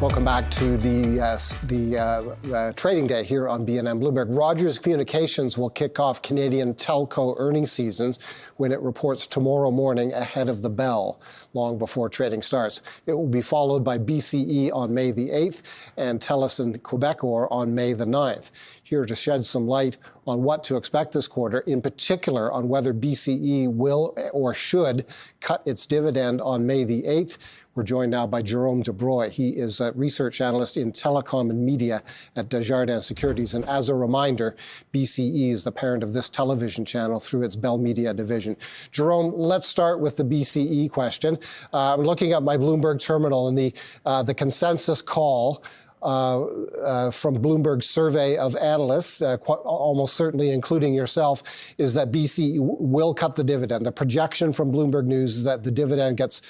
Welcome back to the trading day here on BNN Bloomberg. Rogers Communications will kick off Canadian telco earnings seasons when it reports tomorrow morning ahead of the bell, long before trading starts. It will be followed by BCE on May the 8th and TELUS and Quebecor on May the 9th. Here to shed some light on what to expect this quarter, in particular on whether BCE will or should cut its dividend on May the 8th. We're joined now by Jérome Dubreuil. He is a research analyst in telecom and media at Desjardins Securities. And as a reminder, BCE is the parent of this television channel through its Bell Media division. Jérome, let's start with the BCE question. I'm looking at my Bloomberg terminal, and the consensus call from Bloomberg's survey of analysts, almost certainly including yourself, is that BCE will cut the dividend. The projection from Bloomberg News is that the dividend gets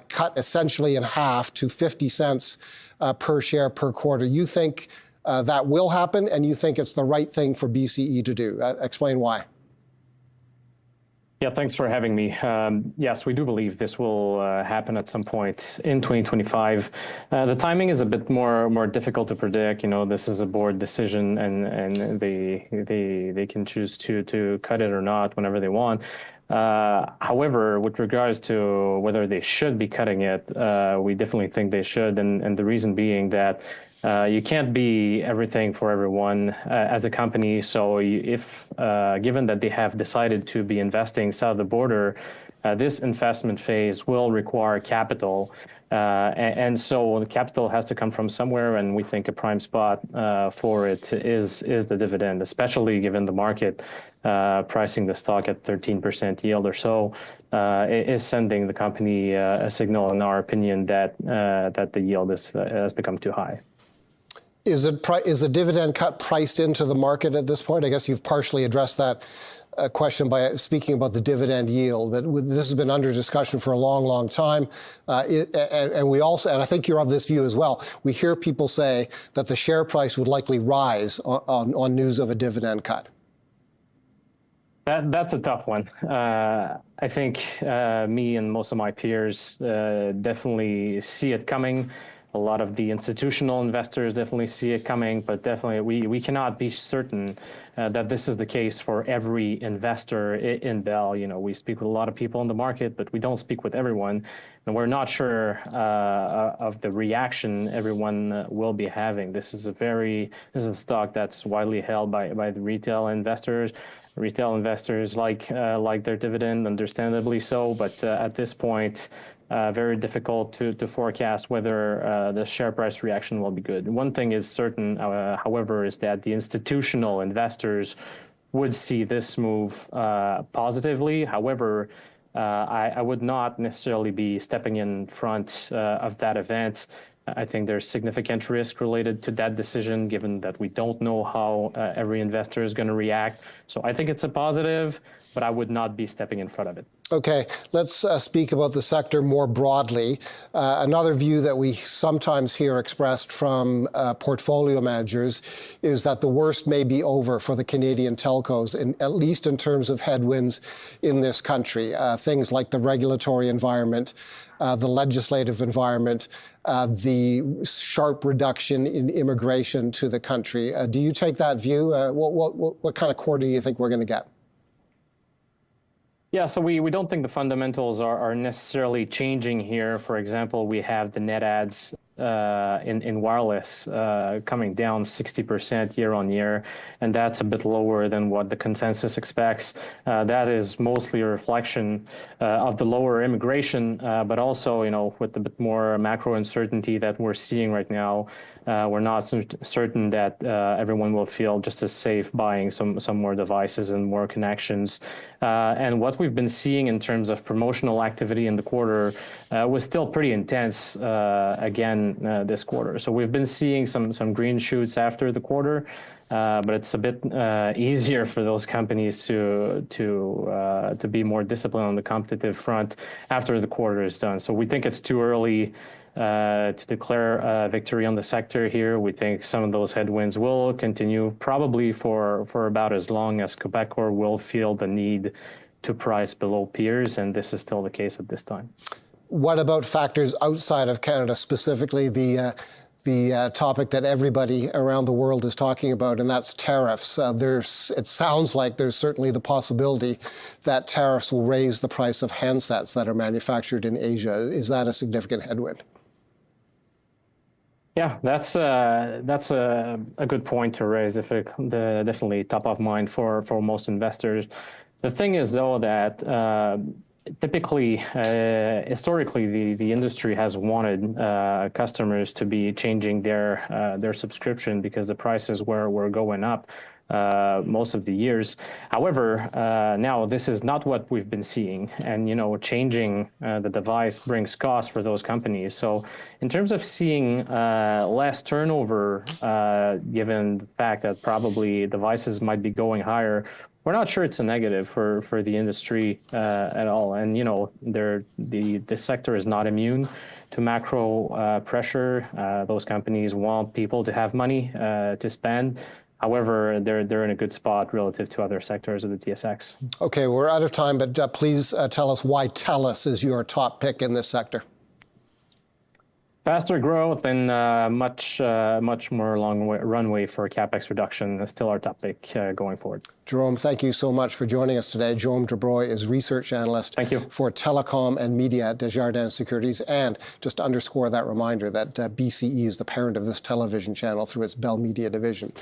cut essentially in half to 50 cents per share per quarter. You think that will happen, and you think it's the right thing for BCE to do. Explain why. Yeah, thanks for having me. Yes, we do believe this will happen at some point in 2025. The timing is a bit more difficult to predict. You know, this is a board decision, and they can choose to cut it or not whenever they want. However, with regards to whether they should be cutting it, we definitely think they should, and the reason being that you can't be everything for everyone as a company. So if given that they have decided to be investing south of the border, this investment phase will require capital. And so the capital has to come from somewhere, and we think a prime spot for it is the dividend, especially given the market pricing the stock at 13% yield or so, is sending the company a signal, in our opinion, that the yield has become too high. Is a dividend cut priced into the market at this point? I guess you've partially addressed that question by speaking about the dividend yield, but this has been under discussion for a long time. And we also, and I think you're of this view as well, we hear people say that the share price would likely rise on news of a dividend cut. That's a tough one. I think me and most of my peers definitely see it coming. A lot of the institutional investors definitely see it coming, but definitely we cannot be certain that this is the case for every investor in Bell. You know, we speak with a lot of people in the market, but we don't speak with everyone, and we're not sure of the reaction everyone will be having. This is a stock that's widely held by the retail investors. Retail investors like their dividend, understandably so, but at this point, very difficult to forecast whether the share price reaction will be good. One thing is certain, however, is that the institutional investors would see this move positively. However, I would not necessarily be stepping in front of that event. I think there's significant risk related to that decision, given that we don't know how every investor is going to react. So I think it's a positive, but I would not be stepping in front of it. Okay, let's speak about the sector more broadly. Another view that we sometimes hear expressed from portfolio managers is that the worst may be over for the Canadian telcos, at least in terms of headwinds in this country. Things like the regulatory environment, the legislative environment, the sharp reduction in immigration to the country. Do you take that view? What kind of quarter do you think we're going to get? Yeah, so we don't think the fundamentals are necessarily changing here. For example, we have the net adds in wireless coming down 60% year on year, and that's a bit lower than what the consensus expects. That is mostly a reflection of the lower immigration, but also, you know, with the bit more macro uncertainty that we're seeing right now, we're not certain that everyone will feel just as safe buying some more devices and more connections. And what we've been seeing in terms of promotional activity in the quarter was still pretty intense again this quarter. So we've been seeing some green shoots after the quarter, but it's a bit easier for those companies to be more disciplined on the competitive front after the quarter is done. So we think it's too early to declare victory on the sector here. We think some of those headwinds will continue probably for about as long as Quebecor will feel the need to price below peers, and this is still the case at this time. What about factors outside of Canada, specifically the the topic that everybody around the world is talking about, and that's tariffs. It sounds like there's certainly the possibility that tariffs will raise the price of handsets that are manufactured in Asia. Is that a significant headwind? Yeah, that's a good point to raise. Definitely top of mind for most investors. The thing is, though, that typically, historically, the industry has wanted customers to be changing their subscription because the prices were going up most of the years. However, now this is not what we've been seeing, and changing the device brings costs for those companies. So, in terms of seeing less turnover, given the fact that probably devices might be going higher, we're not sure it's a negative for the industry at all. And the sector is not immune to macro pressure. Those companies want people to have money to spend. However, they're in a good spot relative to other sectors of the TSX. Okay, we're out of time, but please tell us why TELUS is your top pick in this sector. Faster growth and much more long runway for capex reduction is still our top pick going forward. Jérome, thank you so much for joining us today. Jérome Dubreuil is research analyst for telecom and media at Desjardins Securities. And just to underscore that reminder that BCE is the parent of this television channel through its Bell Media division.